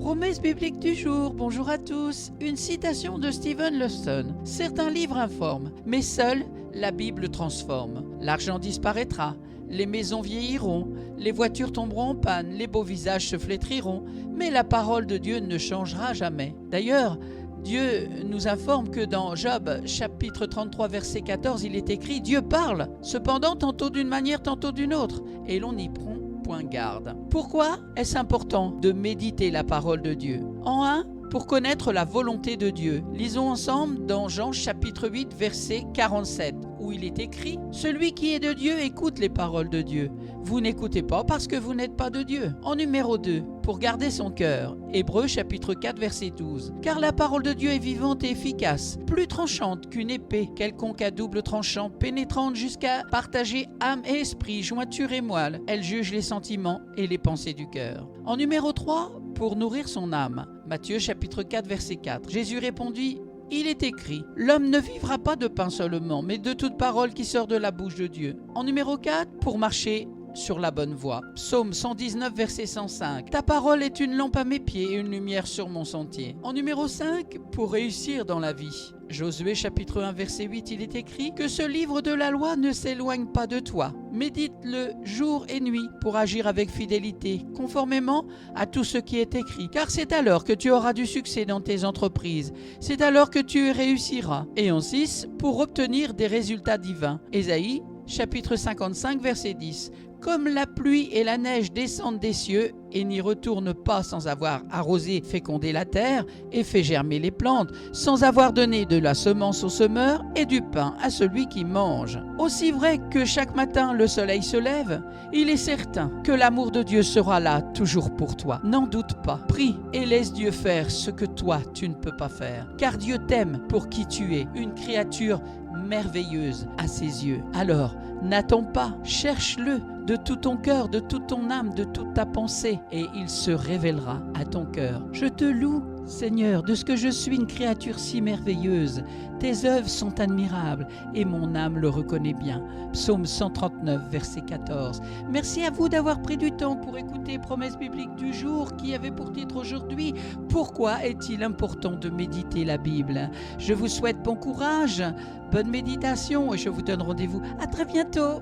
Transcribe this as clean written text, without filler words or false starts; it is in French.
Promesse biblique du jour, bonjour à tous. Une citation de Steven Lawson. Certains livres informent, mais seule la Bible transforme. L'argent disparaîtra, les maisons vieilliront, les voitures tomberont en panne, les beaux visages se flétriront, mais la parole de Dieu ne changera jamais. D'ailleurs, Dieu nous informe que dans Job, chapitre 33, verset 14, il est écrit « Dieu parle, cependant tantôt d'une manière, tantôt d'une autre, et l'on y prend point garde. » Pourquoi est-ce important de méditer la parole de Dieu? En un, pour connaître la volonté de Dieu. Lisons ensemble dans Jean chapitre 8, verset 47, où il est écrit « Celui qui est de Dieu écoute les paroles de Dieu. Vous n'écoutez pas parce que vous n'êtes pas de Dieu. » En numéro 2, pour garder son cœur. Hébreux chapitre 4, verset 12. « Car la parole de Dieu est vivante et efficace, plus tranchante qu'une épée quelconque à double tranchant, pénétrante jusqu'à partager âme et esprit, jointure et moelle. Elle juge les sentiments et les pensées du cœur. » En numéro 3, pour nourrir son âme. Matthieu chapitre 4, verset 4. Jésus répondit « Il est écrit, l'homme ne vivra pas de pain seulement, mais de toute parole qui sort de la bouche de Dieu. » En numéro 4, pour marcher sur la bonne voie. Psaume 119, verset 105. Ta parole est une lampe à mes pieds et une lumière sur mon sentier. En numéro 5, pour réussir dans la vie. Josué chapitre 1, verset 8, il est écrit que ce livre de la loi ne s'éloigne pas de toi. Médite-le jour et nuit pour agir avec fidélité, conformément à tout ce qui est écrit. Car c'est alors que tu auras du succès dans tes entreprises. C'est alors que tu réussiras. Et en 6, pour obtenir des résultats divins. Ésaïe chapitre 55, verset 10. Comme la pluie et la neige descendent des cieux et n'y retournent pas sans avoir arrosé, fécondé la terre et fait germer les plantes, sans avoir donné de la semence au semeur et du pain à celui qui mange. Aussi vrai que chaque matin le soleil se lève, il est certain que l'amour de Dieu sera là toujours pour toi. N'en doute pas. Prie et laisse Dieu faire ce que toi tu ne peux pas faire. Car Dieu t'aime pour qui tu es, une créature merveilleuse à ses yeux. Alors, n'attends pas, cherche-le de tout ton cœur, de toute ton âme, de toute ta pensée, et il se révélera à ton cœur. Je te loue, Seigneur, de ce que je suis une créature si merveilleuse. Tes œuvres sont admirables, et mon âme le reconnaît bien. Psaume 139, verset 14. Merci à vous d'avoir pris du temps pour écouter Promesse biblique du jour, qui avait pour titre aujourd'hui « Pourquoi est-il important de méditer la Bible ?» Je vous souhaite bon courage, bonne méditation, et je vous donne rendez-vous à très bientôt.